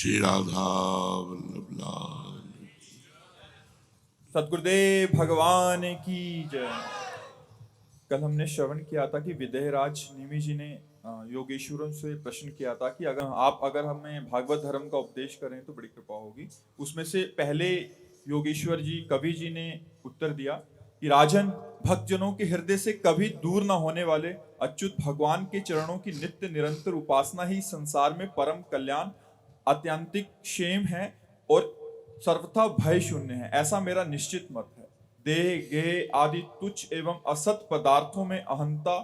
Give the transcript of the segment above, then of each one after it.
श्री राधा वल्लभ लाल। सद्गुरुदेव भगवान की जय। कल हमने श्रवण किया था कि विदेहराज निमि जी ने योगेश्वरों से प्रश्न किया था कि अगर हमें भागवत धर्म का उपदेश करें तो बड़ी कृपा होगी। उसमें से पहले योगेश्वर जी कवि जी ने उत्तर दिया कि राजन, भक्तजनों के हृदय से कभी दूर न होने वाले अच्युत भगवान के चरणों की नित्य निरंतर उपासना ही संसार में परम कल्याण, आत्यंतिक क्षेम है और सर्वथा भय शून्य है, ऐसा मेरा निश्चित मत है। देह गेह आदि तुच्छ एवं असत पदार्थों में अहंता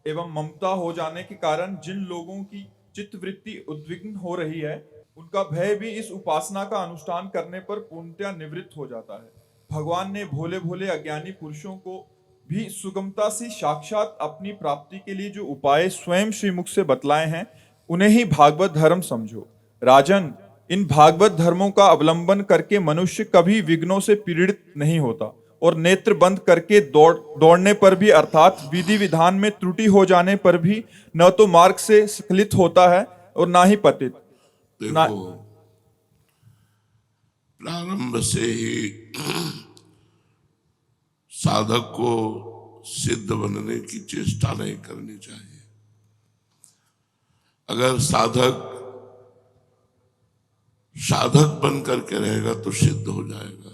एवं ममता हो जाने के कारण जिन लोगों की चित्तवृत्ति उद्विग्न हो रही है, उनका भय भी इस उपासना का अनुष्ठान करने पर पूर्णतया निवृत्त हो जाता है। भगवान ने भोले भोले अज्ञानी पुरुषों को भी सुगमता से साक्षात अपनी प्राप्ति के लिए जो उपाय स्वयं श्रीमुख से बतलाए हैं, उन्हें ही भागवत धर्म समझो। राजन, इन भागवत धर्मों का अवलंबन करके मनुष्य कभी विघ्नों से पीड़ित नहीं होता और नेत्र बंद करके दौड़ने पर भी अर्थात विधि विधान में त्रुटि हो जाने पर भी न तो मार्ग से स्खलित होता है और ना ही पतित। देखो, प्रारंभ से ही साधक को सिद्ध बनने की चेष्टा नहीं करनी चाहिए। अगर साधक बन करके रहेगा तो सिद्ध हो जाएगा।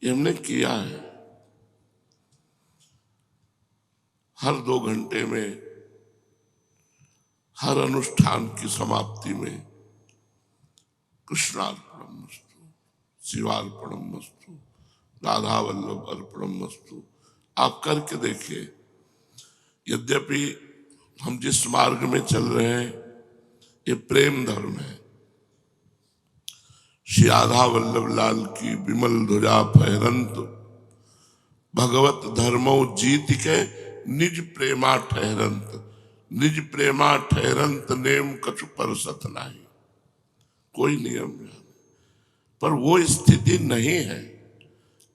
ये हमने किया है। हर 2 घंटे में, हर अनुष्ठान की समाप्ति में कृष्णार्पणमस्तु, शिवार्पणमस्तु, राधा वल्लभ अर्पणमस्तु आप करके देखिए। यद्यपि हम जिस मार्ग में चल रहे हैं ये प्रेम धर्म है। श्री राधा वल्लभ लाल की विमल ध्वजा फहरंत, भगवत धर्मो जीत के निज प्रेमा ठहरंत। निज प्रेमा ठहरंत नेम कछु परसत नाही। कोई नियम नहीं, पर वो स्थिति नहीं है।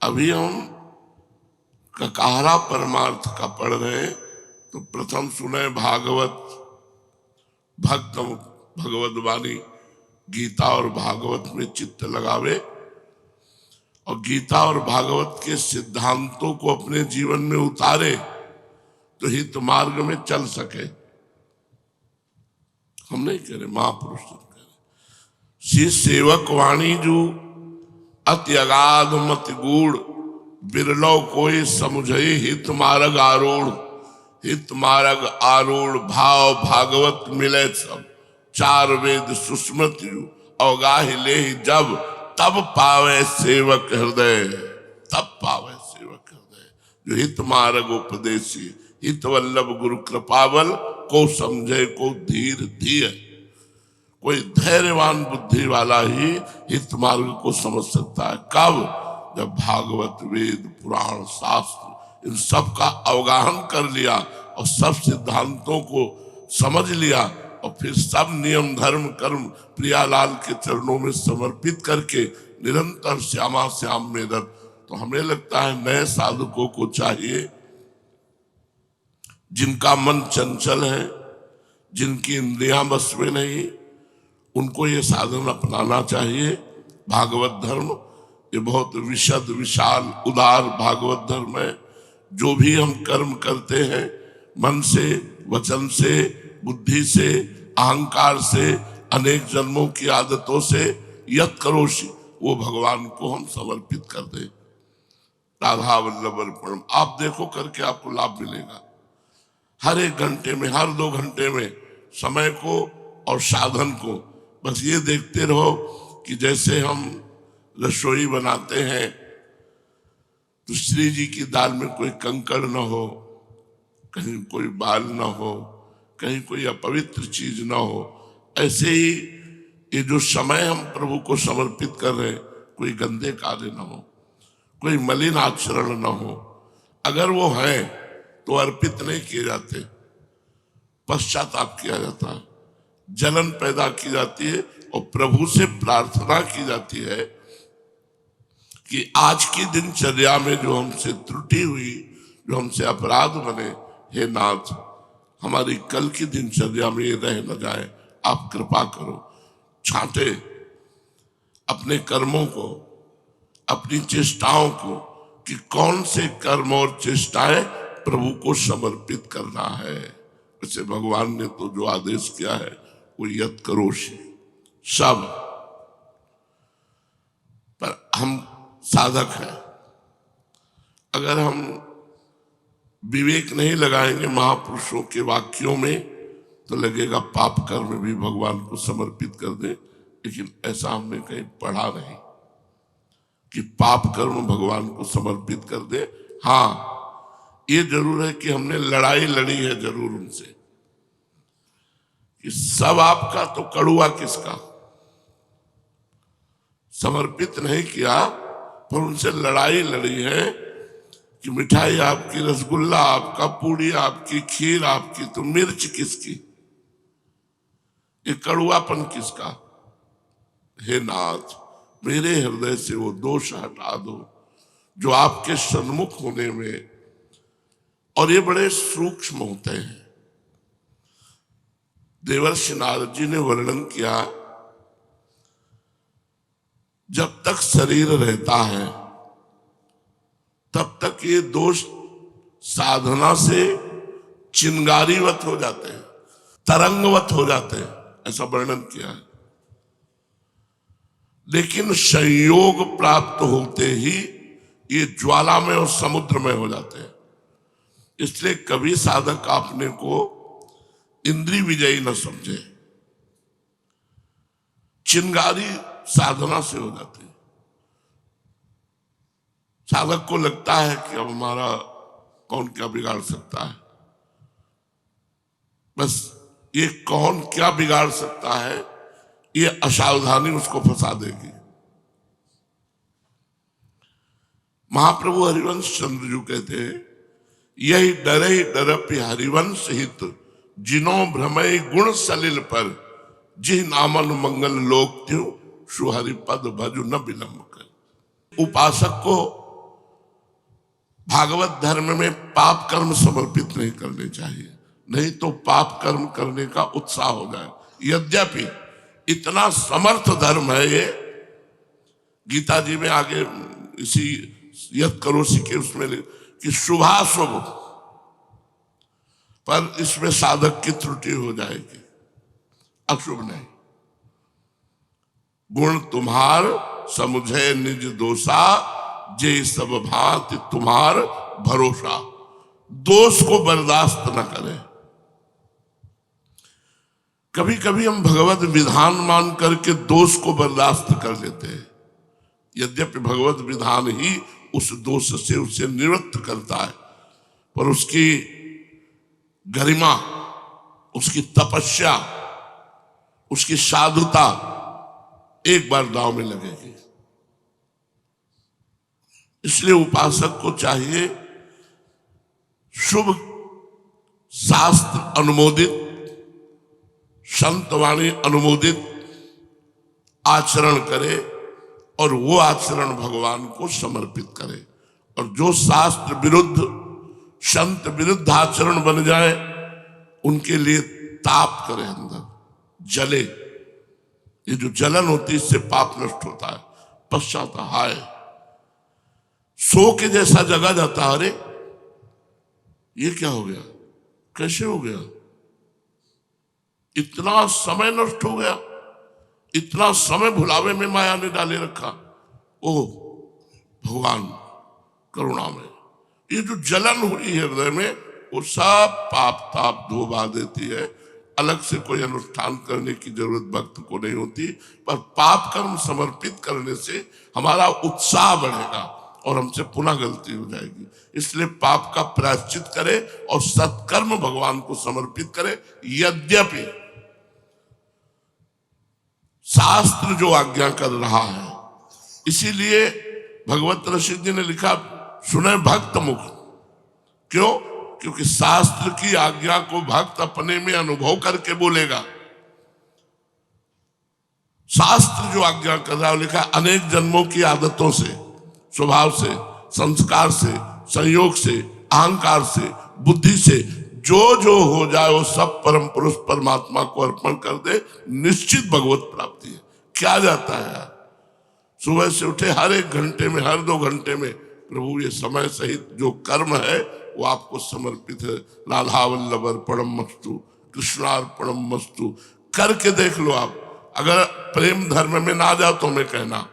अभी हम ककारा परमार्थ का पढ़ रहे हैं तो प्रथम सुने भागवत भगवत वाणी, गीता और भागवत में चित्त लगावे और गीता और भागवत के सिद्धांतों को अपने जीवन में उतारे तो हित मार्ग में चल सके। हम नहीं कह रहे, महापुरुष कह रहे। श्री सेवक वाणी जो अति अगाध मत गूढ़, बिरलो कोई समुझे हित मार्ग आरूढ़। हित मार्ग आरूढ़ भाव भागवत मिले सब, 4 वेद सुस्मृति अवगाहि ले जब, तब पावे सेवक हृदय। तब पावे सेवक हृदय जो हित मार्ग उपदेशी, हित वल्लभ गुरु कृपावल को समझे को धीर धीर। कोई धैर्यवान बुद्धि वाला ही हित मार्ग को समझ सकता है। कब? जब भागवत वेद पुराण शास्त्र इन सब का अवगाहन कर लिया और सब सिद्धांतों को समझ लिया और फिर सब नियम धर्म कर्म प्रियालाल के चरणों में समर्पित करके निरंतर श्यामा श्याम में रत। तो हमें लगता है नए साधकों को चाहिए, जिनका मन चंचल है, जिनकी इंद्रियां बस में नहीं, उनको ये साधन अपनाना चाहिए। भागवत धर्म ये बहुत विशद विशाल उदार भागवत धर्म है। जो भी हम कर्म करते हैं मन से, वचन से, बुद्धि से, अहंकार से, अनेक जन्मों की आदतों से यत करोषि, वो भगवान को हम समर्पित कर दें। राधा वल्लभ अर्पणम आप देखो करके आपको लाभ मिलेगा। हर 1 घंटे में, हर 2 घंटे में समय को और साधन को बस ये देखते रहो कि जैसे हम रसोई बनाते हैं तो श्री जी की दाल में कोई कंकड़ न हो, कहीं कोई बाल न हो, कहीं कोई अपवित्र चीज न हो। ऐसे ही ये जो समय हम प्रभु को समर्पित कर रहे हैं, कोई गंदे कार्य न हो, कोई मलिन आचरण न हो। अगर वो है तो अर्पित नहीं किए जाते, पश्चाताप किया जाता है, जलन पैदा की जाती है और प्रभु से प्रार्थना की जाती है कि आज की दिनचर्या में जो हमसे त्रुटि हुई, जो हमसे अपराध बने, हे नाथ हमारी कल की दिनचर्या में ये रह न जाए, आप कृपा करो। छांटे अपने कर्मों को, अपनी चेष्टाओं को, कि कौन से कर्म और चेष्टाएं प्रभु को समर्पित करना है। वैसे भगवान ने तो जो आदेश किया है वो यत् करोषि सब, पर हम साधक हैं। अगर हम विवेक नहीं लगाएंगे महापुरुषों के वाक्यों में तो लगेगा पाप कर्म भी भगवान को समर्पित कर दें, लेकिन ऐसा हमने कहीं पढ़ा नहीं कि पाप कर्म भगवान को समर्पित कर दे। हाँ, ये जरूर है कि हमने लड़ाई लड़ी है जरूर उनसे, कि सब आपका तो कड़ुआ किसका, समर्पित नहीं किया, पर उनसे लड़ाई लड़ी है कि मिठाई आपकी, रसगुल्ला आपका, पूड़ी आपकी, खीर आपकी, तो मिर्च किसकी, ये कड़ुआपन किसका। हे नाथ, मेरे हृदय से वो दोष हटा दो जो आपके सन्मुख होने में, और ये बड़े सूक्ष्म होते हैं। देवर्षि नारद जी ने वर्णन किया, जब तक शरीर रहता है तब तक ये दोष साधना से चिंगारीवत हो जाते हैं, तरंगवत हो जाते हैं, ऐसा वर्णन किया है। लेकिन संयोग प्राप्त होते ही ये ज्वाला में और समुद्र में हो जाते हैं। इसलिए कभी साधक अपने को इंद्रिय विजयी न समझे, चिंगारी साधना से हो जाती है। साधक को लगता है कि अब हमारा कौन क्या बिगाड़ सकता है, बस ये कौन क्या बिगाड़ सकता है, ये असावधानी उसको फंसा देगी। महाप्रभु हरिवंश चंद्र जी कहते हैं, यही डरे डरपि हरिवंश हित, जिनो भ्रमय गुण सलिल पर, जिह नामन मंगल लोक त्यों, सुहरि पद भजु न विलंब कर। उपासक को भागवत धर्म में पाप कर्म समर्पित नहीं करने चाहिए, नहीं तो पाप कर्म करने का उत्साह हो जाए। यद्यपि इतना समर्थ धर्म है ये, गीता जी में आगे इसी यत् करोषि के उसमें कि शुभाशुभ, पर इसमें साधक की त्रुटि हो जाएगी, अशुभ नहीं। गुण तुम्हार समुझे निज दोषा, जे सब भांति तुम्हार भरोसा। दोष को बर्दाश्त न करें। कभी कभी हम भगवत विधान मान करके दोष को बर्दाश्त कर लेते हैं, यद्यपि भगवत विधान ही उस दोष से उसे निवृत्त करता है, पर उसकी गरिमा, उसकी तपस्या, उसकी साधुता एक बार दांव में लगेगी। इसलिए उपासक को चाहिए शुभ शास्त्र अनुमोदित, संतवाणी अनुमोदित आचरण करे, और वो आचरण भगवान को समर्पित करे। और जो शास्त्र विरुद्ध, संत विरुद्ध आचरण बन जाए, उनके लिए ताप करे, अंदर जले। ये जो जलन होती है इससे पाप नष्ट होता है। पश्चात हाय, सो के जैसा जगा जाता है, अरे ये क्या हो गया, कैसे हो गया, इतना समय नष्ट हो गया, इतना समय भुलावे में माया ने डाले रखा। ओ भगवान करुणा में ये जो जलन हुई हृदय में, वो सब पाप ताप धोबा देती है। अलग से कोई अनुष्ठान करने की जरूरत भक्त को नहीं होती, पर पाप कर्म समर्पित करने से हमारा उत्साह बढ़ेगा और हमसे पुनः गलती हो जाएगी। इसलिए पाप का प्रायश्चित करे और सत्कर्म भगवान को समर्पित करे। यद्यपि शास्त्र जो आज्ञा कर रहा है, इसीलिए भगवत रसिक जी ने लिखा, सुने भक्त मुख। क्यों? क्योंकि शास्त्र की आज्ञा को भक्त अपने में अनुभव करके बोलेगा। शास्त्र जो आज्ञा कर रहा है, लिखा अनेक जन्मों की आदतों से, स्वभाव से, संस्कार से, संयोग से, अहंकार से, बुद्धि से जो जो हो जाए वो सब परम पुरुष परमात्मा को अर्पण कर दे, निश्चित भगवत प्राप्ति है। क्या जाता है यार, सुबह से उठे हर 1 घंटे में, हर 2 घंटे में प्रभु ये समय सहित जो कर्म है वो आपको समर्पित है। राधा वल्लभ अर्पणम मस्तु, कृष्णार्पणम मस्तु करके देख लो आप। अगर प्रेम धर्म में ना जाओ तो मैं कहना,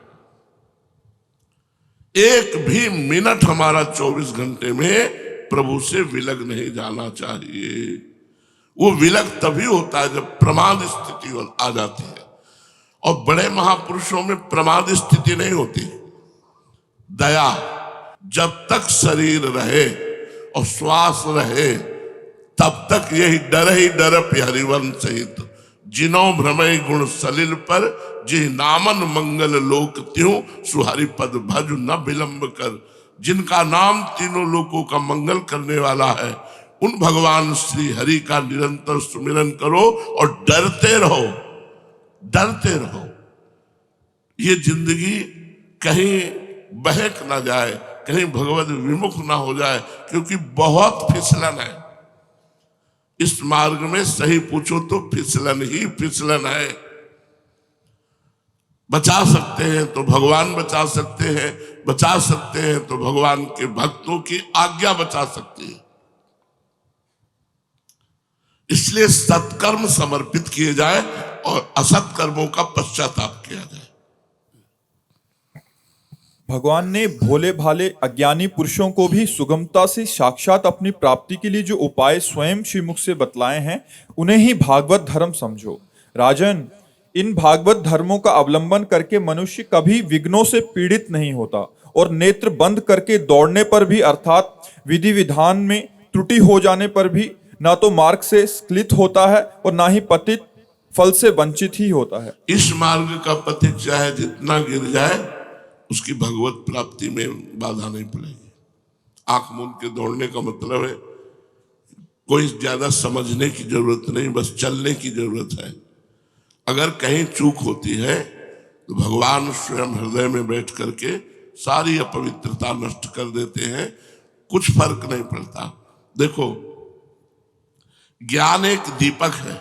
एक भी मिनट हमारा 24 घंटे में प्रभु से विलग नहीं जाना चाहिए। वो विलग तभी होता है जब प्रमाद स्थिति आ जाती है, और बड़े महापुरुषों में प्रमाद स्थिति नहीं होती। दया, जब तक शरीर रहे और श्वास रहे तब तक यही डर हरिवन सहित, जिनो भ्रमय गुण सलिल पर, जी नामन मंगल लोक त्यों, सुहरि पद भज न विलंब कर। जिनका नाम तीनों लोकों का मंगल करने वाला है, उन भगवान श्री हरि का निरंतर सुमिरन करो और डरते रहो, डरते रहो। ये जिंदगी कहीं बहक ना जाए, कहीं भगवत विमुख ना हो जाए, क्योंकि बहुत फिसलन है इस मार्ग में। सही पूछो तो फिसलन ही फिसलन है। बचा सकते हैं तो भगवान बचा सकते हैं, बचा सकते हैं तो भगवान के भक्तों की आज्ञा बचा सकती है। इसलिए सत्कर्म समर्पित किए जाए और असत कर्मों का पश्चाताप किया जाए। भगवान ने भोले भाले अज्ञानी पुरुषों को भी सुगमता से साक्षात अपनी प्राप्ति के लिए जो उपाय स्वयं श्रीमुख से बतलाए हैं, उन्हें ही भागवत धर्म समझो। राजन, इन भागवत धर्मों का अवलंबन करके मनुष्य कभी विघ्नों से पीड़ित नहीं होता, और नेत्र बंद करके दौड़ने पर भी, अर्थात विधि विधान में त्रुटि हो जाने पर भी, ना तो मार्ग से स्खलित होता है और ना ही पतित फल से वंचित ही होता है। इस मार्ग का पथिक चाहे जितना गिर जाए, उसकी भगवत प्राप्ति में बाधा नहीं पड़ेगी। आंख मूंद के दौड़ने का मतलब है कोई ज्यादा समझने की जरूरत नहीं, बस चलने की जरूरत है। अगर कहीं चूक होती है तो भगवान स्वयं हृदय में बैठ करके सारी अपवित्रता नष्ट कर देते हैं, कुछ फर्क नहीं पड़ता। देखो, ज्ञान एक दीपक है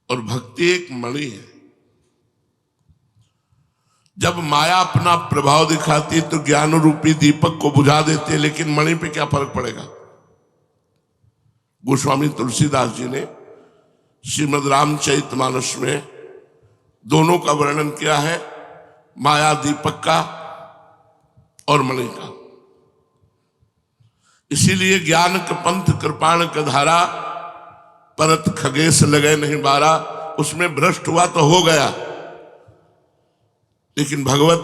और भक्ति एक मणि है। जब माया अपना प्रभाव दिखाती है तो ज्ञान रूपी दीपक को बुझा देती है, लेकिन मणि पे क्या फर्क पड़ेगा। गोस्वामी तुलसीदास जी ने श्रीमद् रामचरितमानस में दोनों का वर्णन किया है, माया दीपक का और मणि का। इसीलिए ज्ञान के पंथ कृपाण का धारा, परत खगेश लगे नहीं बारा। उसमें भ्रष्ट हुआ तो हो गया, लेकिन भगवत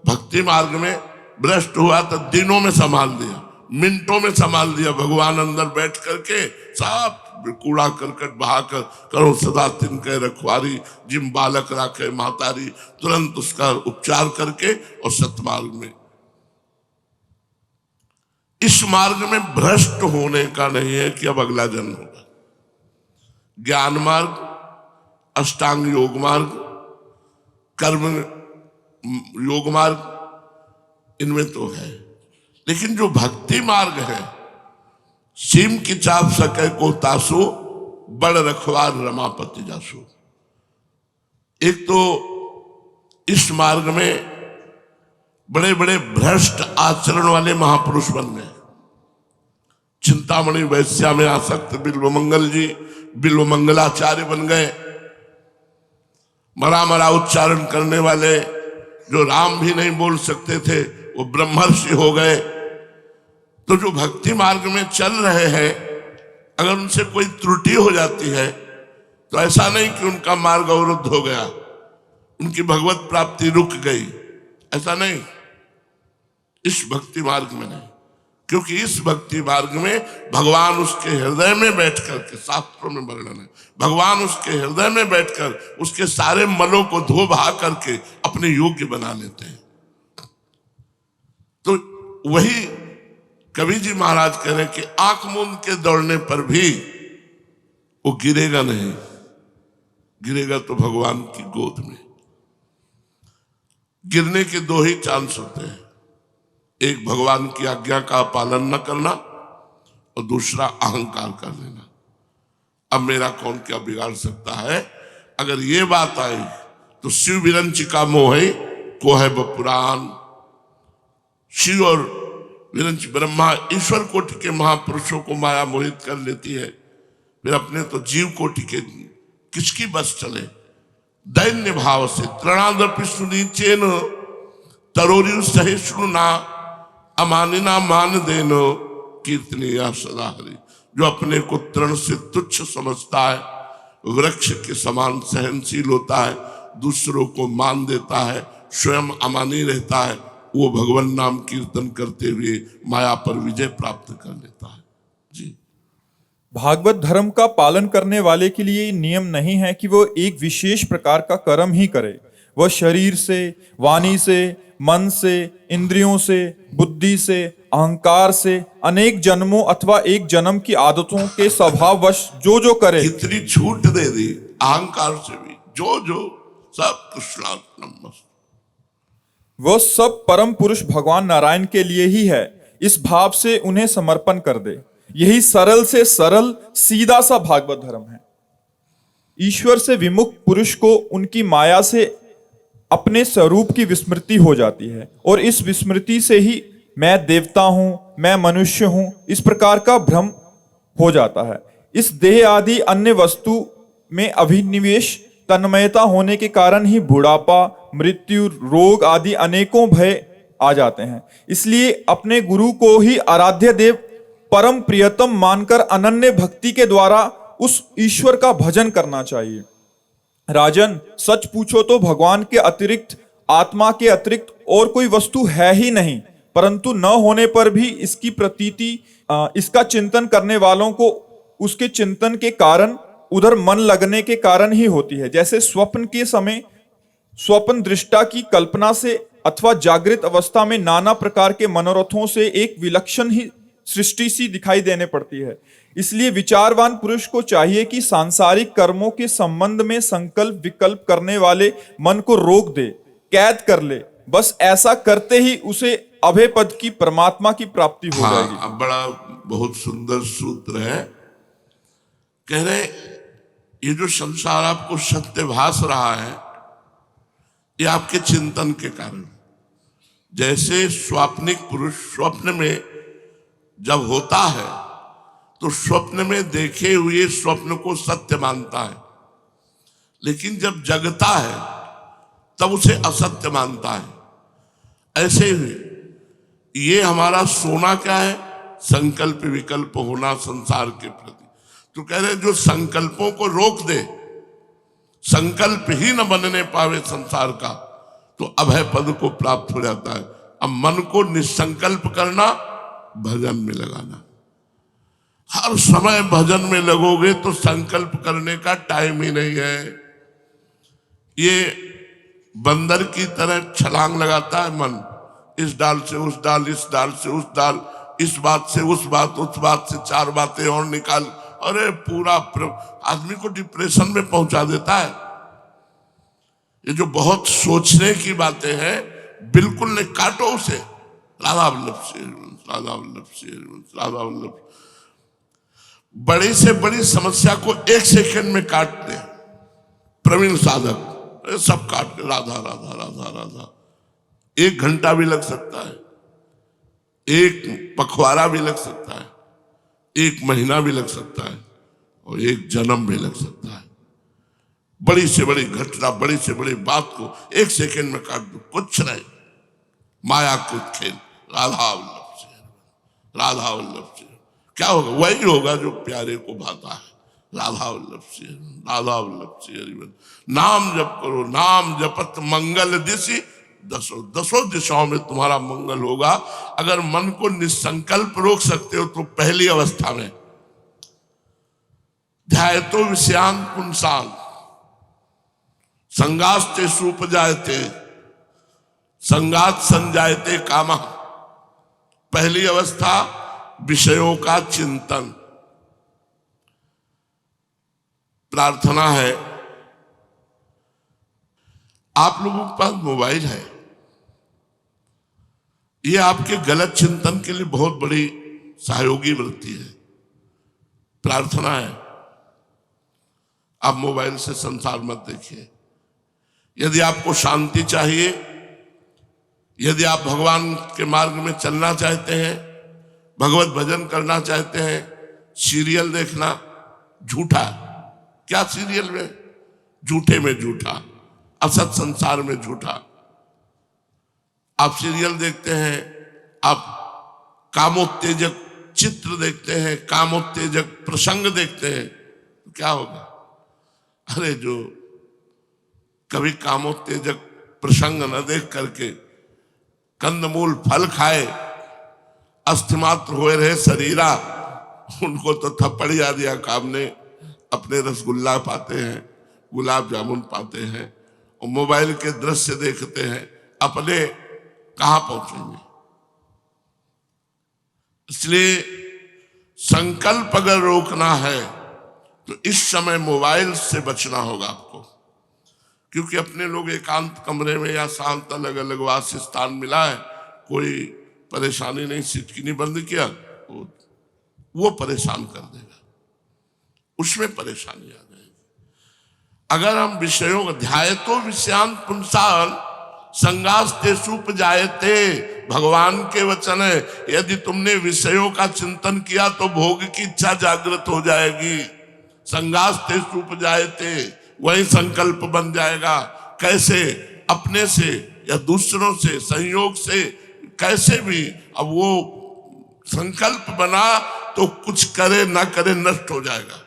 भक्ति मार्ग में भ्रष्ट हुआ तो दिनों में संभाल दिया, मिनटों में संभाल दिया। भगवान अंदर बैठ करके सब कूड़ा करकट बहाकर, करो सदा तिनके रखवारी, जिम बालक राखे मातारी, तुरंत उसका उपचार करके और सतमार्ग में। इस मार्ग में भ्रष्ट होने का नहीं है कि अब अगला जन्म होगा। ज्ञान मार्ग, अष्टांग योग मार्ग, कर्म योग मार्ग, इनमें तो है। लेकिन जो भक्ति मार्ग है, सीम की चाप सके को तासो, बड़ रखवार रमापति जासो। एक तो इस मार्ग में बड़े बड़े भ्रष्ट आचरण वाले महापुरुष बन गए। चिंतामणि वैश्या में आसक्त बिल्वमंगल जी बिल्वमंगलाचार्य बन गए। मरा मरा उच्चारण करने वाले जो राम भी नहीं बोल सकते थे, वो ब्रह्मर्षि हो गए। तो जो भक्ति मार्ग में चल रहे हैं, अगर उनसे कोई त्रुटि हो जाती है तो ऐसा नहीं कि उनका मार्ग अवरुद्ध हो गया, उनकी भगवत प्राप्ति रुक गई, ऐसा नहीं। इस भक्ति मार्ग में नहीं, क्योंकि इस भक्ति मार्ग में भगवान उसके हृदय में बैठकर के, शास्त्रों में वर्णन है, भगवान उसके हृदय में बैठकर उसके सारे मलों को धो बहा करके अपने योग्य बना लेते हैं। तो वही कवि जी महाराज कह रहे हैं कि आंख मूंद के दौड़ने पर भी वो गिरेगा नहीं, गिरेगा तो भगवान की गोद में। गिरने के दो ही चांस होते हैं, एक भगवान की आज्ञा का पालन न करना और दूसरा अहंकार कर लेना। अब मेरा कौन क्या बिगाड़ सकता है। अगर ये बात आई तो शिव विरंचिका मोहे को है पुराण। शिव और विरंच ब्रह्मा ईश्वर कोटि के महापुरुषों को माया मोहित कर लेती है, फिर अपने तो जीव कोटि के किसकी बस चले। दैन्य भाव से तृणादपि सुनीचेन तरोरिव सहिष्णु ना अमानिना मान देनो कीर्तनीया सदा हरि। जो अपने को तृण से तुच्छ समझता है, वृक्ष के समान सहनशील होता है, दूसरों को मान देता है, स्वयं अमानी रहता है, वो भगवान नाम कीर्तन करते हुए माया पर विजय प्राप्त कर लेता है। जी। भागवत धर्म का पालन करने वाले के लिए नियम नहीं है कि वो एक विशेष प्रकार का कर्म ही करे। वह शरीर से, वाणी से, मन से, इंद्रियों से, बुद्धि से, अहंकार से, अनेक जन्मों अथवा एक जन्म की आदतों के स्वभाववश जो जो करे। कितनी छूट दे दी, अहंकार से भी जो जो सब कृष्णार्पणमस्तु। वह सब परम पुरुष भगवान नारायण के लिए ही है, इस भाव से उन्हें समर्पण कर दे। यही सरल से सरल सीधा सा भागवत धर्म है। ईश्वर से विमुख पुरुष को उनकी माया से अपने स्वरूप की विस्मृति हो जाती है और इस विस्मृति से ही मैं देवता हूं, मैं मनुष्य हूं, इस प्रकार का भ्रम हो जाता है। इस देह आदि अन्य वस्तु में अभिनिवेश तन्मयता होने के कारण ही बुढ़ापा, मृत्यु, रोग आदि अनेकों भय आ जाते हैं। इसलिए अपने गुरु को ही आराध्य देव परम प्रियतम मानकर अनन्य भक्ति के द्वारा उस ईश्वर का भजन करना चाहिए। राजन, सच पूछो तो भगवान के अतिरिक्त, आत्मा के अतिरिक्त और कोई वस्तु है ही नहीं, परंतु न होने पर भी इसकी प्रतीति इसका चिंतन करने वालों को उसके चिंतन के कारण, उधर मन लगने के कारण ही होती है। जैसे स्वप्न के समय स्वप्न दृष्टा की कल्पना से अथवा जागृत अवस्था में नाना प्रकार के मनोरथों से एक विलक्षण ही सृष्टि सी दिखाई देने पड़ती है। इसलिए विचारवान पुरुष को चाहिए कि सांसारिक कर्मों के संबंध में संकल्प विकल्प करने वाले मन को रोक दे, कैद कर ले। बस ऐसा करते ही उसे अभय पद की, परमात्मा की प्राप्ति हो जाएगी। अब बड़ा बहुत सुंदर सूत्र है। कह रहे ये जो संसार आपको सत्य भास रहा है, ये आपके चिंतन के कारण। जैसे स्वाप्निक पुरुष स्वप्न में जब होता है तो स्वप्न में देखे हुए स्वप्न को सत्य मानता है, लेकिन जब जगता है तब उसे असत्य मानता है। ऐसे ही ये हमारा सोना क्या है, संकल्प विकल्प होना संसार के प्रति। तो कह रहे जो संकल्पों को रोक दे, संकल्प ही न बनने पावे संसार का, तो अभय पद को प्राप्त हो जाता है। अब मन को निसंकल्प करना, भजन में लगाना। हर समय भजन में लगोगे तो संकल्प करने का टाइम ही नहीं है। ये बंदर की तरह छलांग लगाता है मन, इस डाल से उस डाल, इस डाल से उस डाल, इस बात से उस बात, उस बात से चार बातें और निकाल। अरे पूरा आदमी को डिप्रेशन में पहुंचा देता है। ये जो बहुत सोचने की बातें हैं, बिल्कुल नहीं, काटो उसे। राधा वल्लभ से, राधा वल्लभ से, राधा वल्लभ। बड़ी से बड़ी समस्या को एक सेकंड में काट दे प्रवीण साधक, सब काट के राधा राधा राधा राधा। 1 घंटा भी लग सकता है, 1 पखवाड़ा भी लग सकता है, 1 महीना भी लग सकता है, और 1 जन्म भी लग सकता है। बड़ी से बड़ी घटना, बड़ी से बड़ी बात को 1 सेकंड में काट दो, कुछ नहीं। माया को खेल, राधा वल्लभ से, राधा वल्लभ से। क्या होगा? वही होगा जो प्यारे को भाता है। राधा वल्लभ से, राधा वल्लभ से हरिवंश। नाम जप करो, नाम जपत मंगल दिशि दसों दिशाओं में तुम्हारा मंगल होगा। अगर मन को निसंकल्प रोक सकते हो तो पहली अवस्था में ध्यायतो विषयान पुंसान संगास्ते सुपजायते संगात संजायते कामा। पहली अवस्था विषयों का चिंतन। प्रार्थना है, आप लोगों के पास मोबाइल है, ये आपके गलत चिंतन के लिए बहुत बड़ी सहयोगी वृत्ति है। प्रार्थना है, आप मोबाइल से संसार मत देखिए। यदि आपको शांति चाहिए, यदि आप भगवान के मार्ग में चलना चाहते हैं, भगवत भजन करना चाहते हैं, सीरियल देखना झूठा, क्या सीरियल में झूठे में झूठा, असत संसार में झूठा। आप सीरियल देखते हैं, आप कामोत्तेजक चित्र देखते हैं, कामोत्तेजक प्रसंग देखते हैं, तो क्या होगा? अरे जो कभी कामोत्तेजक प्रसंग न देख करके कंदमूल फल खाए, अस्थिमात्र हुए रहे शरीरा, उनको तो थप्पड़ ही दिया काम ने, अपने रसगुल्ला पाते हैं, गुलाब जामुन पाते हैं, और मोबाइल के दृश्य देखते हैं, अपने कहां पहुंचेंगे? इसलिए संकल्प अगर रोकना है तो इस समय मोबाइल से बचना होगा आपको, क्योंकि अपने लोग एकांत कमरे में या शांत अलग अलग वास स्थान मिला है, कोई परेशानी नहीं, सिटकिनी बंद किया, वो परेशान कर देगा, उसमें परेशानी आ जाएगी। अगर हम विषयों को ध्यायतो विषयान पुंसान संगास्ते सूप जायते, भगवान के वचन है, यदि तुमने विषयों का चिंतन किया तो भोग की इच्छा जागृत हो जाएगी। संगास्ते सूप जायते, वही संकल्प बन जाएगा। कैसे? अपने से या दूसरों से, संयोग से, कैसे भी। अब वो संकल्प बना तो कुछ करे ना करे नष्ट हो जाएगा।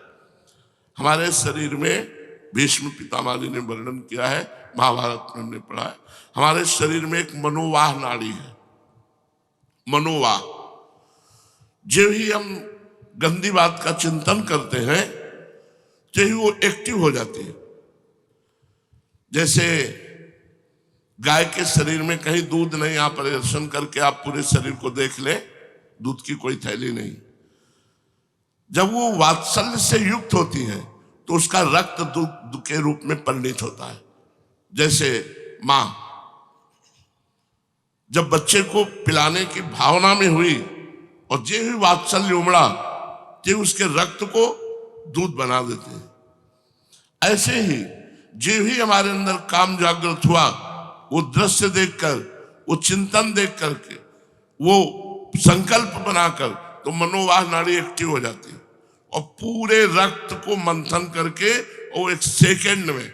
हमारे शरीर में भीष्म पितामह जी ने वर्णन किया है, महाभारत में हमने पढ़ा है, हमारे शरीर में एक मनोवाह नाड़ी है। मनोवाह, जो ही हम गंदी बात का चिंतन करते हैं तो ही वो एक्टिव हो जाती है। जैसे गाय के शरीर में कहीं दूध नहीं, आप परिदर्शन करके आप पूरे शरीर को देख ले, दूध की कोई थैली नहीं। जब वो वात्सल्य से युक्त होती है तो उसका रक्त दूध के रूप में परिणित होता है। जैसे मां जब बच्चे को पिलाने की भावना में हुई और जे ही वात्सल्य उमड़ा, तो उसके रक्त को दूध बना देते हैं। ऐसे ही जो ही हमारे अंदर काम जागृत हुआ, वो दृश्य देखकर, वो चिंतन देख करके, वो संकल्प बनाकर, तो मनोवाह नाड़ी एक्टिव हो जाती है और पूरे रक्त को मंथन करके वो एक सेकंड में,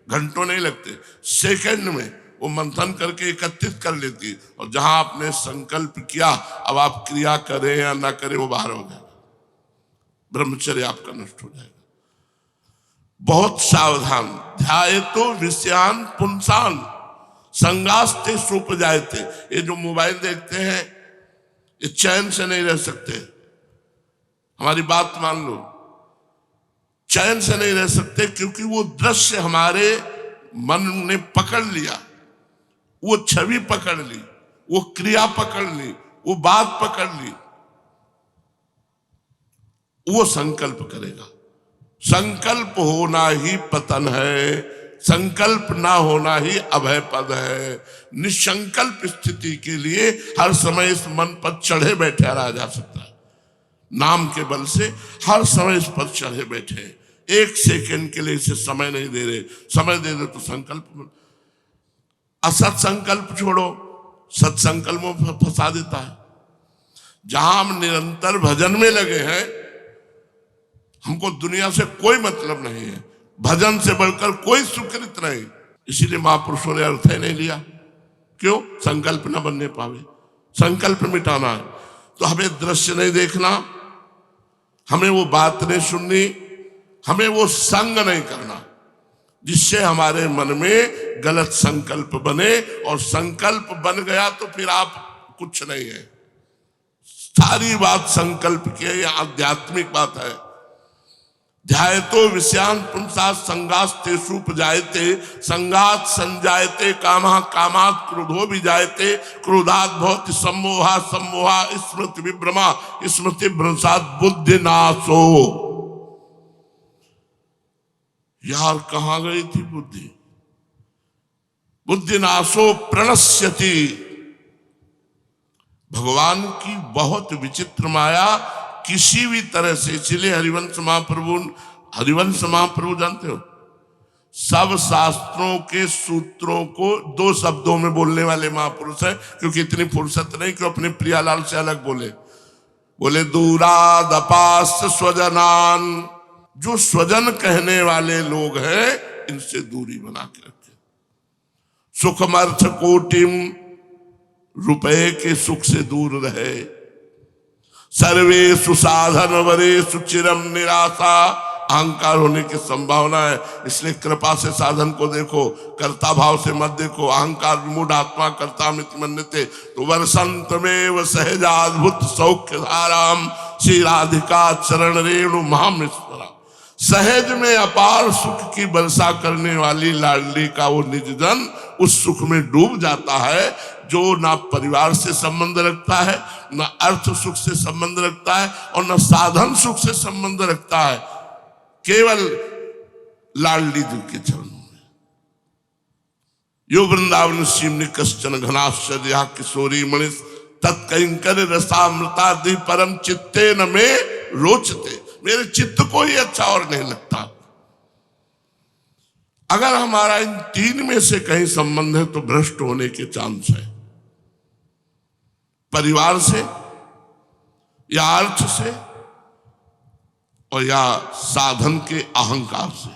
घंटों नहीं लगते, सेकंड में वो मंथन करके एकत्रित कर लेती है। और जहां आपने संकल्प किया, अब आप क्रिया करें या ना करें, वो बाहर हो जाएगा, ब्रह्मचर्य आपका नष्ट हो जाएगा। बहुत सावधान। ध्यायतो विषयान पुंसान संगास्ते सूप जायते। ये जो मोबाइल देखते हैं, ये चैन से नहीं रह सकते। हमारी बात मान लो, चैन से नहीं रह सकते, क्योंकि वो दृश्य हमारे मन ने पकड़ लिया, वो छवि पकड़ ली, वो क्रिया पकड़ ली, वो बात पकड़ ली, वो संकल्प करेगा। संकल्प होना ही पतन है, संकल्प ना होना ही अभय पद है। निसंकल्प स्थिति के लिए हर समय इस मन पर चढ़े बैठे रहा जा सकता है। नाम के बल से हर समय इस पर चढ़े बैठे, एक सेकंड के लिए इसे समय नहीं दे रहे। समय दे दे तो संकल्प, असत संकल्प छोड़ो, सत्संकल्प में फंसा देता है। जहां हम निरंतर भजन में लगे हैं, हमको दुनिया से कोई मतलब नहीं है, भजन से बढ़कर कोई सुकृत नहीं। इसीलिए महापुरुषों ने अर्थ ही नहीं लिया। क्यों? संकल्प न बनने पावे, संकल्प मिटाना है। तो हमें दृश्य नहीं देखना, हमें वो बात नहीं सुननी, हमें वो संग नहीं करना जिससे हमारे मन में गलत संकल्प बने। और संकल्प बन गया तो फिर आप कुछ नहीं है। सारी बात संकल्प की है, यह आध्यात्मिक बात है। ध्यायतो विषयान पुंसा संगास्ते सूप जायते, संगात संजायते कामः, कामात् क्रोधो भी जायते, क्रोधात् भवति सम्मोहा, सम्मोहा स्मृति विभ्रमा, स्मृति भ्रंशात् बुद्धि नाशो। यार कहां गई थी बुद्धि? बुद्धि नाशो प्रणश्यति। भगवान की बहुत विचित्र माया किसी भी तरह से, इसलिए हरिवंश महाप्रभु जानते हो, सब शास्त्रों के सूत्रों को 2 शब्दों में बोलने वाले महापुरुष है, क्योंकि इतनी फुर्सत नहीं कि अपने प्रियालाल से अलग बोले दूरादपास स्वजनान। जो स्वजन कहने वाले लोग हैं इनसे दूरी बना के रखे। सुखमर्थ कोटिम, रुपए के सुख से दूर रहे। सर्वेषु साधन वरेषु चिरम निराशा, अहंकार होने की संभावना है, इसलिए कृपा से साधन को देखो, कर्ता भाव से मत देखो। अहंकार विमूढ़ आत्मा कर्ता मित मन्यते, तो वर्षंत में सहजाद्भुत सौख्य धाराम श्री राधिका चरण रेणु महामेश्वरा। सहज में अपार सुख की वर्षा करने वाली लाडली का वो निज जन उस सुख में डूब जाता है, जो ना परिवार से संबंध रखता है, ना अर्थ सुख से संबंध रखता है, और ना साधन सुख से संबंध रखता है, केवल लाडली जी के चरणों में। यो वृंदावन सीमनि कश्चन घनाश्चर्या किशोरी मणिस तत्कंकर रसामृता दि परम चित्ते न में रोचते। मेरे चित्त को ही अच्छा और नहीं लगता। अगर हमारा इन 3 में से कहीं संबंध है तो भ्रष्ट होने के चांस है। परिवार से या अर्थ से और या साधन के अहंकार से।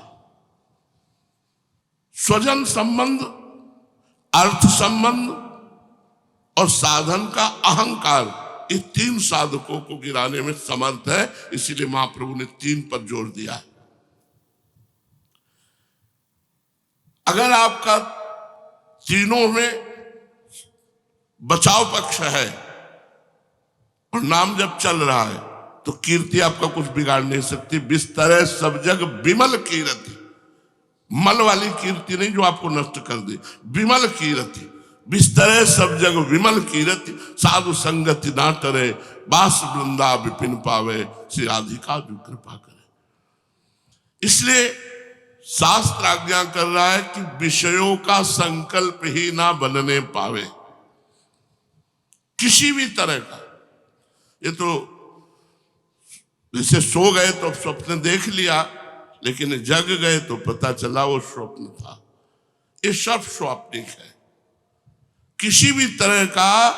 स्वजन संबंध, अर्थ संबंध और साधन का अहंकार, ये 3 साधकों को गिराने में समर्थ है। इसीलिए महाप्रभु ने 3 पर जोर दिया है। अगर आपका तीनों में बचाव पक्ष है और नाम जब चल रहा है तो कीर्ति आपका कुछ बिगाड़ नहीं सकती। बिस्तरे सब जग विमल कीर्ति, मल वाली कीर्ति नहीं जो आपको नष्ट कर दे, विमल कीर्ति। बिस्तरे सब जग विमल कीर्ति, साधु संगति ना टरे, बास वृंदा विपिन पावे, श्री राधिका जो कृपा करे। इसलिए शास्त्र आज्ञा कर रहा है कि विषयों का संकल्प ही ना बनने पावे किसी भी तरह का। ये तो जैसे सो गए तो स्वप्न देख लिया, लेकिन जग गए तो पता चला वो स्वप्न था। ये सब स्वाप्निक है। किसी भी तरह का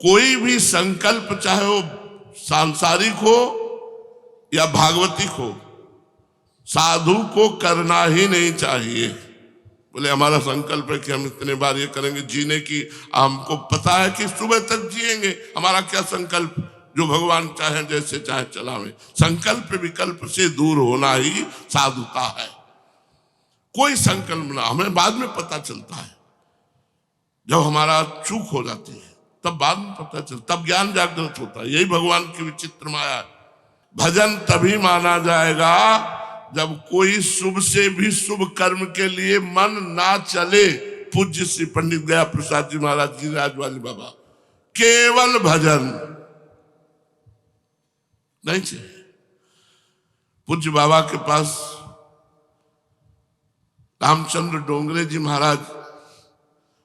कोई भी संकल्प, चाहे वो सांसारिक हो या भागवतिक हो, साधु को करना ही नहीं चाहिए। बोले हमारा संकल्प है कि हम इतने बार ये करेंगे जीने की, हमको पता है कि सुबह तक जिएंगे, हमारा क्या संकल्प, जो भगवान चाहे जैसे चाहे चलावे। संकल्प विकल्प से दूर होना ही साधुता है। कोई संकल्प ना, हमें बाद में पता चलता है, जब हमारा चूक हो जाती है तब बाद में पता चलता, तब ज्ञान जागृत होता है। यही भगवान की विचित्र माया है। भजन तभी माना जाएगा जब कोई शुभ से भी शुभ कर्म के लिए मन ना चले। पूज्य श्री पंडित गया प्रसाद जी महाराज जी राजवाली बाबा, केवल भजन नहीं चाहिए। पूज्य बाबा के पास रामचंद्र डोंगरे जी महाराज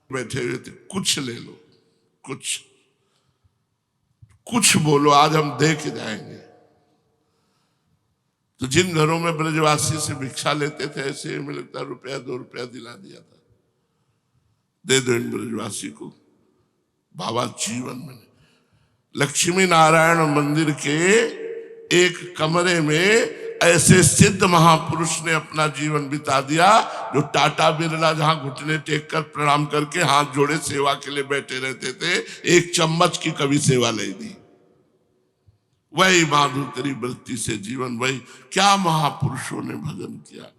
बैठे हुए थे। कुछ ले लो, कुछ बोलो, आज हम दे के जाएंगे। तो जिन घरों में ब्रजवासी से भिक्षा लेते थे, ऐसे में लगता ₹1 2 रुपया दिला दिया था, दे दो इन ब्रजवासी को। बाबा जीवन में लक्ष्मी नारायण मंदिर के एक कमरे में ऐसे सिद्ध महापुरुष ने अपना जीवन बिता दिया, जो टाटा बिरला जहां घुटने टेक कर प्रणाम करके हाथ जोड़े सेवा के लिए बैठे रहते थे, एक चम्मच की कभी सेवा नहीं दी। वही माधुकरी वृत्ति से जीवन, वही क्या महापुरुषों ने भजन किया।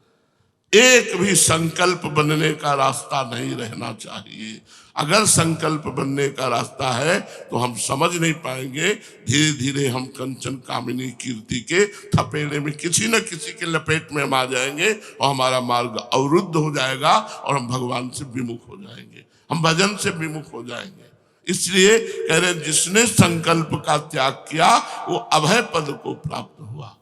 एक भी संकल्प बनने का रास्ता नहीं रहना चाहिए। अगर संकल्प बनने का रास्ता है तो हम समझ नहीं पाएंगे। धीरे धीरे हम कंचन कामिनी कीर्ति के थपेड़े में किसी न किसी के लपेट में हम आ जाएंगे और हमारा मार्ग अवरुद्ध हो जाएगा और हम भगवान से विमुख हो जाएंगे, हम भजन से विमुख हो जाएंगे। इसलिए कह रहे जिसने संकल्प का त्याग किया वो अभय पद को प्राप्त हुआ।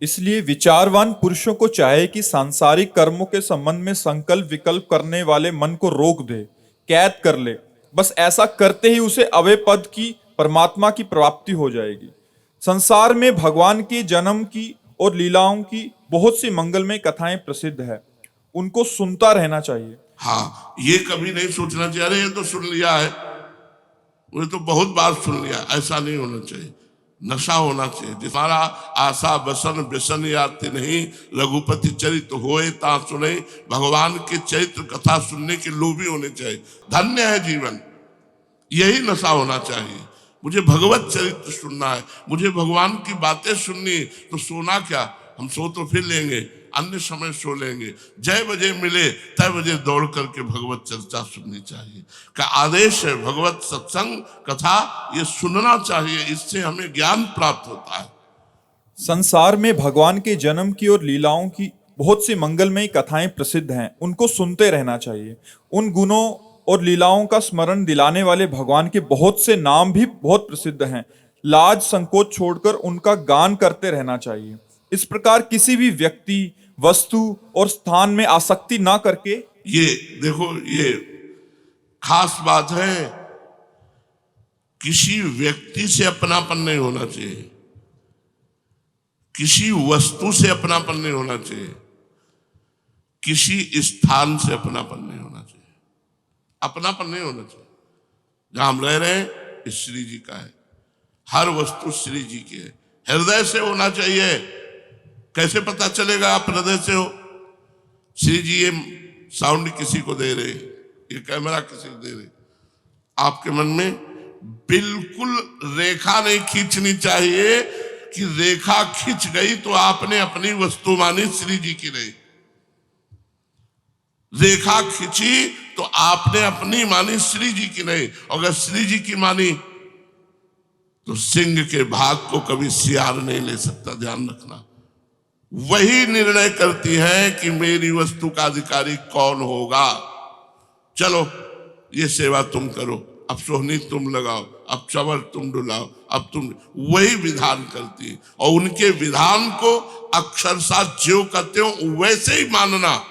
इसलिए विचारवान पुरुषों को चाहे कि सांसारिक कर्मों के संबंध में संकल्प विकल्प करने वाले मन को रोक दे, कैद कर ले। बस ऐसा करते ही उसे अभय पद की, परमात्मा की प्राप्ति हो जाएगी। संसार में भगवान के जन्म की और लीलाओं की बहुत सी मंगलमय कथाएं प्रसिद्ध है, उनको सुनता रहना चाहिए। हाँ, ये कभी नहीं सोचना चाहिए अरे ये तो सुन लिया है, वो तो बहुत बार सुन लिया, ऐसा नहीं होना चाहिए। नशा होना चाहिए। जिसमारा आशा बसन व्यसन याति नहीं, रघुपति चरित्र होए ता सुने। भगवान के चरित्र कथा सुनने के लोभी होने चाहिए। धन्य है जीवन, यही नशा होना चाहिए। मुझे भगवत चरित्र सुनना है, मुझे भगवान की बातें सुननी, तो सोना क्या, हम सो तो फिर लेंगे, अन्य समय सो लेंगे। जय बजे मिले तय बजे दौड़ करके भगवत चर्चा सुननी चाहिए। का आदेश है भगवत सत्संग कथा, ये सुनना चाहिए, इससे हमें ज्ञान प्राप्त होता है। संसार में भगवान के जन्म की और लीलाओं की बहुत सी मंगलमयी कथाएं प्रसिद्ध हैं, उनको सुनते रहना चाहिए। उन गुणों और लीलाओं का स्मरण दिलाने वाले भगवान के बहुत से नाम भी बहुत प्रसिद्ध हैं। लाज संकोच छोड़कर उनका गान करते रहना चाहिए। इस प्रकार किसी भी व्यक्ति, वस्तु और स्थान में आसक्ति ना करके, ये देखो, ये खास बात है, किसी व्यक्ति से अपनापन नहीं होना चाहिए, किसी वस्तु से अपनापन नहीं होना चाहिए, किसी स्थान से अपनापन नहीं होना चाहिए। अपनापन नहीं होना चाहिए। जहां हम रह रहे हैं श्री जी का है, हर वस्तु श्री जी की है। हृदय से होना चाहिए। कैसे पता चलेगा आप हृदय से हो? श्री जी ये साउंड किसी को दे रहे, ये कैमरा किसी को दे रहे, आपके मन में बिल्कुल रेखा नहीं खींचनी चाहिए कि रेखा खींच गई तो आपने अपनी वस्तु मानी, श्री जी की नहीं। रेखा खींची तो आपने अपनी मानी, श्री जी की नहीं। अगर श्री जी की मानी तो सिंह के भाग को कभी सियार नहीं ले सकता, ध्यान रखना। वही निर्णय करती है कि मेरी वस्तु का अधिकारी कौन होगा। चलो ये सेवा तुम करो, अब सोहनी तुम लगाओ, अब चवर तुम डुलाओ, अब तुम, वही विधान करती है। और उनके विधान को अक्षरशः ज्यों कहते हो वैसे ही मानना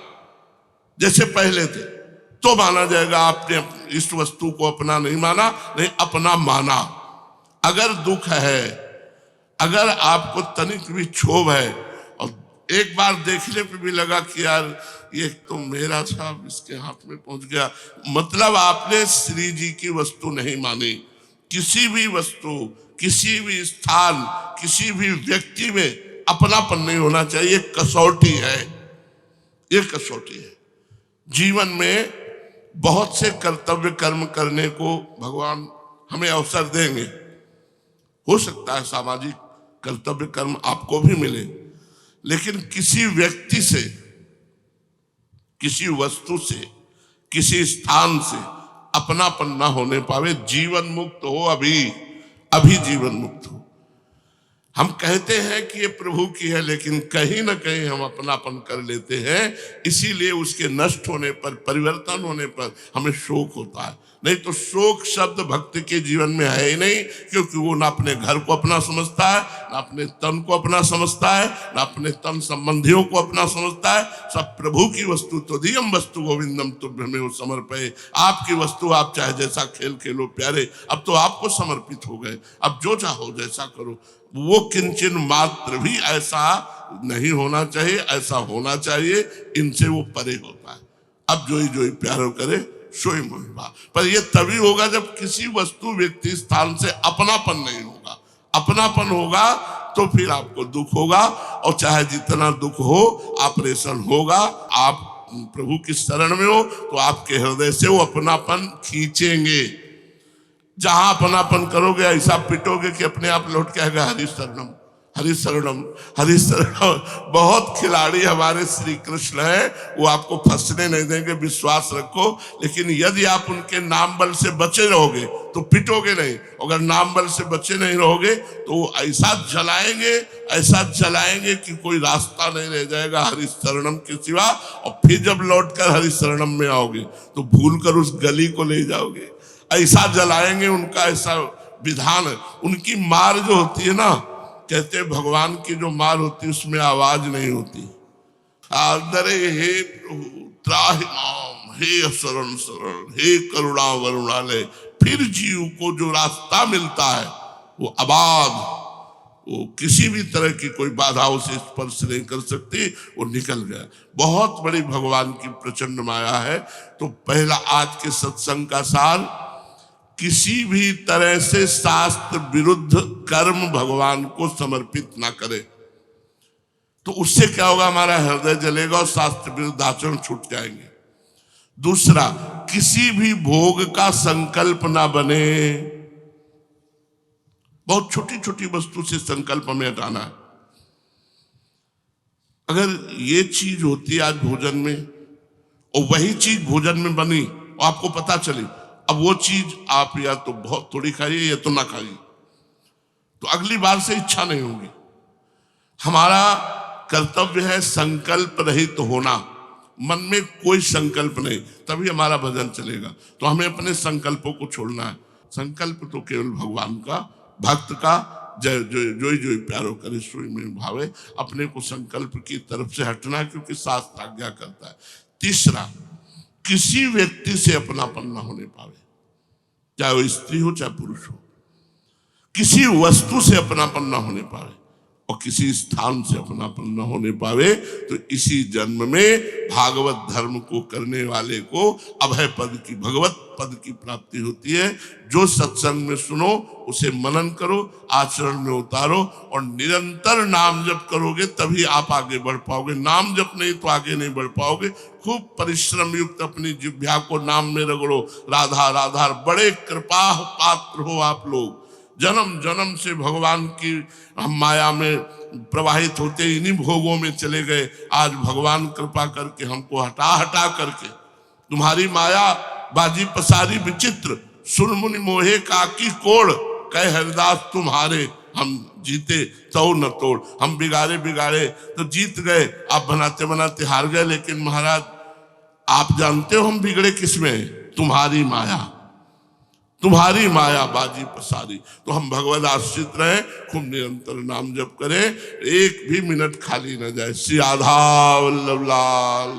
जैसे पहले थे, तो माना जाएगा। आपने इस वस्तु को अपना नहीं माना, नहीं अपना माना। अगर दुख है, अगर आपको तनिक भी क्षोभ है, और एक बार देखने पे भी लगा कि यार ये तो मेरा था, इसके हाथ में पहुंच गया, मतलब आपने श्री जी की वस्तु नहीं मानी। किसी भी वस्तु, किसी भी स्थान, किसी भी व्यक्ति में अपनापन नहीं होना चाहिए। कसौटी है, ये कसौटी है। जीवन में बहुत से कर्तव्य कर्म करने को भगवान हमें अवसर देंगे। हो सकता है सामाजिक कर्तव्य कर्म आपको भी मिले, लेकिन किसी व्यक्ति से, किसी वस्तु से, किसी स्थान से अपनापन ना होने पावे। जीवन मुक्त हो, अभी जीवन मुक्त हो। हम कहते हैं कि ये प्रभु की है, लेकिन कहीं ना कहीं हम अपनापन कर लेते हैं। इसीलिए उसके नष्ट होने पर, परिवर्तन होने पर हमें शोक होता है। नहीं तो शोक शब्द भक्त के जीवन में है ही नहीं, क्योंकि वो ना अपने घर को अपना समझता है, ना अपने तन को अपना समझता है, ना अपने तन संबंधियों को अपना समझता है। सब प्रभु की वस्तु तो दियम वस्तु गोविंदम तुभ्यमेव समर्पये। आपकी वस्तु, आप चाहे जैसा खेल खेलो प्यारे, अब तो आपको समर्पित हो गए, अब जो चाहो जैसा करो। वो किंचन मात्र भी ऐसा नहीं होना चाहिए, ऐसा होना चाहिए इनसे वो परे होता है। अब जो ही प्यार करे सोई मोहिबा। पर ये तभी होगा जब किसी वस्तु, व्यक्ति, स्थान से अपनापन नहीं होगा। अपनापन होगा तो फिर आपको दुख होगा, और चाहे जितना दुख हो, ऑपरेशन होगा, आप प्रभु की शरण में हो तो आपके हृदय से वो अपनापन खींचेंगे। जहां अपनापन करोगे ऐसा पिटोगे कि अपने आप लौट के आएगा हरि शरणम, हरि शरणम, हरि शरणम। बहुत खिलाड़ी हमारे श्री कृष्ण है, वो आपको फंसने नहीं देंगे, विश्वास रखो। लेकिन यदि आप उनके नाम बल से बचे रहोगे तो पिटोगे नहीं। अगर नाम बल से बचे नहीं रहोगे तो वो ऐसा जलाएंगे, ऐसा जलाएंगे कि कोई रास्ता नहीं रह जाएगा हरि शरणम के सिवा। और फिर जब लौट कर हरि शरणम में आओगे तो भूल कर उस गली को ले जाओगे। ऐसा जलाएंगे, उनका ऐसा विधान है। उनकी मार जो होती है ना, कहते भगवान की जो मार होती है उसमें आवाज नहीं होती। आदरे हे त्राहि माम, हे शरण शरण, हे करुणा वरुणालय। फिर जीव को जो रास्ता मिलता है वो आबाद, वो किसी भी तरह की कोई बाधाओं से स्पर्श नहीं कर सकती, वो निकल गया। बहुत बड़ी भगवान की प्रचंड माया है। तो पहला आज के सत्संग का सार, किसी भी तरह से शास्त्र विरुद्ध कर्म भगवान को समर्पित ना करे। तो उससे क्या होगा, हमारा हृदय जलेगा और शास्त्र विरुद्ध आचरण छूट जाएंगे। दूसरा, किसी भी भोग का संकल्प ना बने। बहुत छोटी छोटी वस्तु से संकल्प हमें हटाना है। अगर ये चीज होती आज भोजन में और वही चीज भोजन में बनी और आपको पता चली, अब वो चीज आप या तो बहुत थोड़ी खाइए या तो ना खाइए, तो अगली बार से इच्छा नहीं होगी। हमारा कर्तव्य है संकल्प रहित तो होना, मन में कोई संकल्प नहीं, तभी हमारा भजन चलेगा। तो हमें अपने संकल्पों को छोड़ना है। संकल्प तो केवल भगवान का, भक्त का, जो जो प्यारो करे सोई में भावे। अपने को संकल्प की तरफ से हटना है, क्योंकि शास्त्र आज्ञा करता है। तीसरा, किसी व्यक्ति से अपनापन ना होने पावे, चाहे वो स्त्री हो चाहे पुरुष हो। किसी वस्तु से अपनापन ना होने पावे और किसी स्थान से अपनापन न होने पावे, तो इसी जन्म में भागवत धर्म को करने वाले को अभय पद की, भगवत पद की प्राप्ति होती है। जो सत्संग में सुनो उसे मनन करो, आचरण में उतारो और निरंतर नाम जप करोगे तभी आप आगे बढ़ पाओगे। नाम जप नहीं तो आगे नहीं बढ़ पाओगे। खूब परिश्रम युक्त अपनी जिह्वा को नाम में रगड़ो, राधा राधा। बड़े कृपा पात्र हो आप लोग। जन्म जन्म से भगवान की हम माया में प्रवाहित होते इन्हीं भोगों में चले गए। आज भगवान कृपा करके हमको हटा हटा करके, तुम्हारी माया बाजी पसारी विचित्र, सुन मुनि मोहे काकी कोड़, कह हरिदास तुम्हारे, हम जीते तो न तोड़। हम बिगाड़े बिगाड़े तो जीत गए, आप बनाते बनाते हार गए। लेकिन महाराज आप जानते हो हम बिगड़े किसमें? तुम्हारी माया, तुम्हारी माया बाजी पसारी। तो हम भगवत आश्रित रहे, खूब निरंतर नाम जप करें, एक भी मिनट खाली न जाए। श्री राधा वल्लभ लाल।